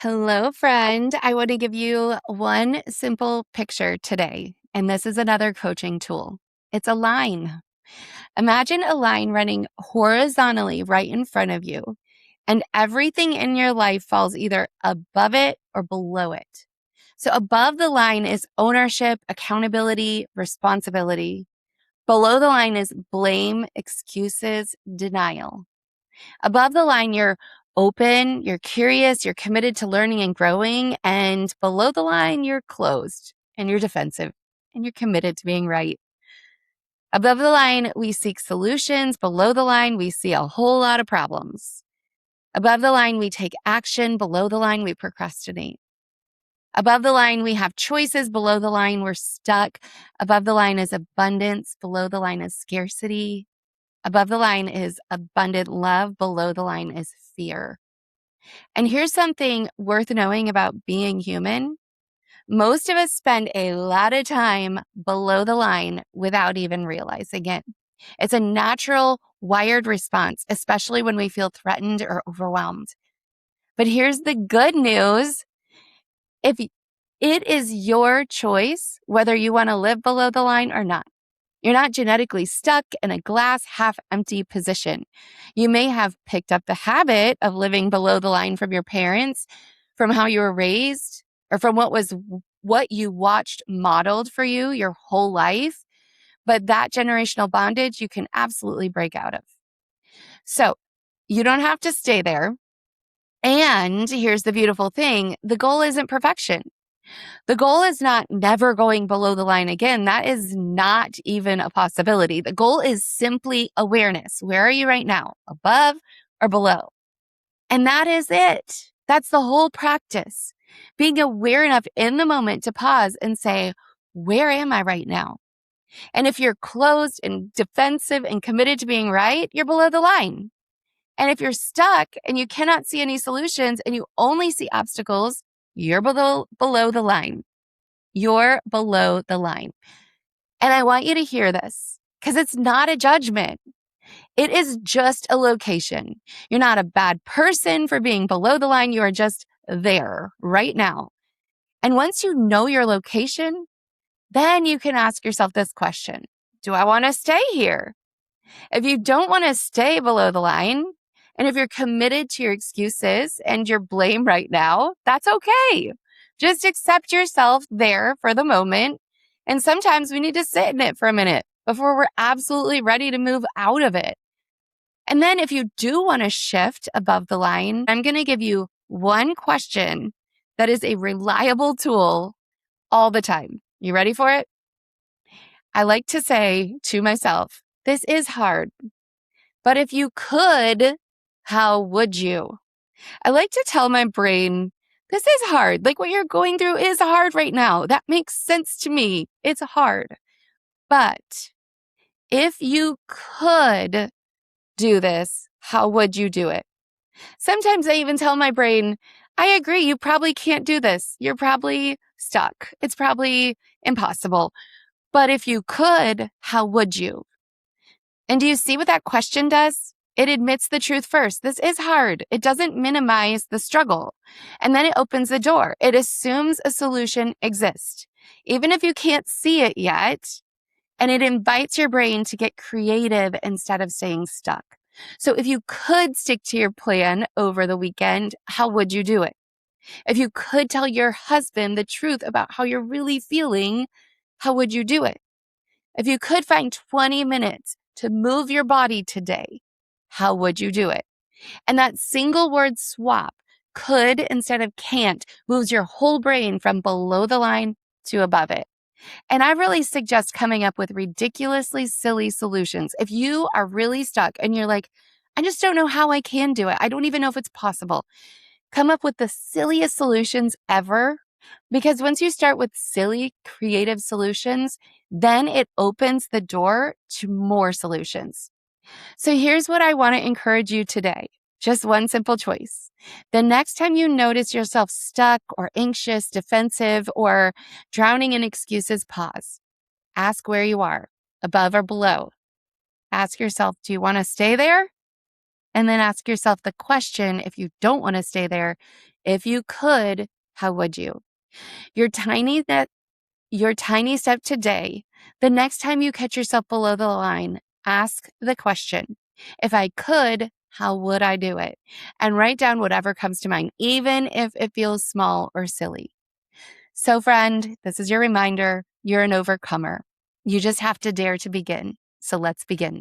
Hello, friend. I want to give you one simple picture today, and this is another coaching tool. It's a line. Imagine a line running horizontally right in front of you, and everything in your life falls either above it or below it. So, above the line is ownership, accountability, responsibility. Below the line is blame, excuses, denial. Above the line, you're open, you're curious, you're committed to learning and growing. And below the line, you're closed and you're defensive and you're committed to being right. Above the line, we seek solutions. Below the line, we see a whole lot of problems. Above the line, we take action. Below the line, we procrastinate. Above the line, we have choices. Below the line, we're stuck. Above the line is abundance. Below the line is scarcity. Above the line is abundant love. Below the line is fear. And here's something worth knowing about being human. Most of us spend a lot of time below the line without even realizing it. It's a natural, wired response, especially when we feel threatened or overwhelmed. But here's the good news. If it is your choice whether you want to live below the line or not. You're not genetically stuck in a glass half empty position. You may have picked up the habit of living below the line from your parents, from how you were raised, or from what you watched modeled for you your whole life. But that generational bondage you can absolutely break out of. So you don't have to stay there. And here's the beautiful thing. The goal isn't perfection. The goal is not never going below the line again. That is not even a possibility. The goal is simply awareness. Where are you right now? Above or below? And that is it. That's the whole practice. Being aware enough in the moment to pause and say, where am I right now? And if you're closed and defensive and committed to being right, you're below the line. And if you're stuck and you cannot see any solutions and you only see obstacles, you're below the line. You're below the line. And I want you to hear this because it's not a judgment. It is just a location. You're not a bad person for being below the line. You are just there right now. And once you know your location, then you can ask yourself this question. Do I want to stay here? If you don't want to stay below the line, and if you're committed to your excuses and your blame right now, that's okay. Just accept yourself there for the moment. And sometimes we need to sit in it for a minute before we're absolutely ready to move out of it. And then if you do want to shift above the line, I'm going to give you one question that is a reliable tool all the time. You ready for it? I like to say to myself, this is hard, but if you could, how would you? I like to tell my brain, this is hard. Like what you're going through is hard right now. That makes sense to me. It's hard. But if you could do this, how would you do it? Sometimes I even tell my brain, I agree, you probably can't do this. You're probably stuck. It's probably impossible. But if you could, how would you? And do you see what that question does? It admits the truth first. This is hard. It doesn't minimize the struggle. And then it opens the door. It assumes a solution exists, even if you can't see it yet. And it invites your brain to get creative instead of staying stuck. So if you could stick to your plan over the weekend, how would you do it? If you could tell your husband the truth about how you're really feeling, how would you do it? If you could find 20 minutes to move your body today, how would you do it? And that single word swap, could instead of can't, moves your whole brain from below the line to above it. And I really suggest coming up with ridiculously silly solutions. If you are really stuck and you're like, I just don't know how I can do it. I don't even know if it's possible. Come up with the silliest solutions ever. Because once you start with silly, creative solutions, then it opens the door to more solutions. So here's what I want to encourage you today. Just one simple choice. The next time you notice yourself stuck or anxious, defensive, or drowning in excuses, pause. Ask where you are, above or below. Ask yourself, do you want to stay there? And then ask yourself the question, if you don't want to stay there, If you could, how would you? Your tiny step today, the next time you catch yourself below the line, ask the question, if I could, how would I do it? And write down whatever comes to mind, even if it feels small or silly. So, friend, this is your reminder. You're an overcomer. You just have to dare to begin. So let's begin.